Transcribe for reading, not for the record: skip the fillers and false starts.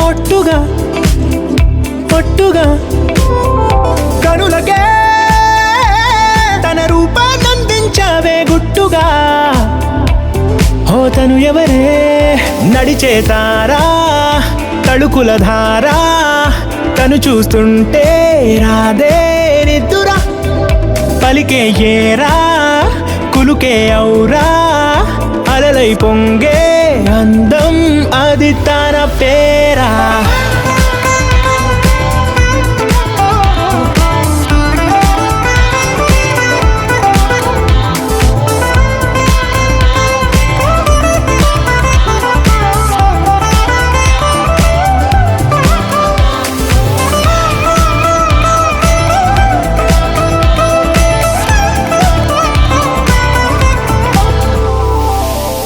ఒట్టుగా ఒట్టుగా కనులకే తన రూపాన్నందించావే గుట్టుగా. ఓ తను ఎవరే నడిచే తారా తళుకుల ధారా తను చూస్తుంటే రాదే నిద్దురా. పలికే ఏరా కులుకే ఔరా అలలై పొంగే అందం అది తన పేరా.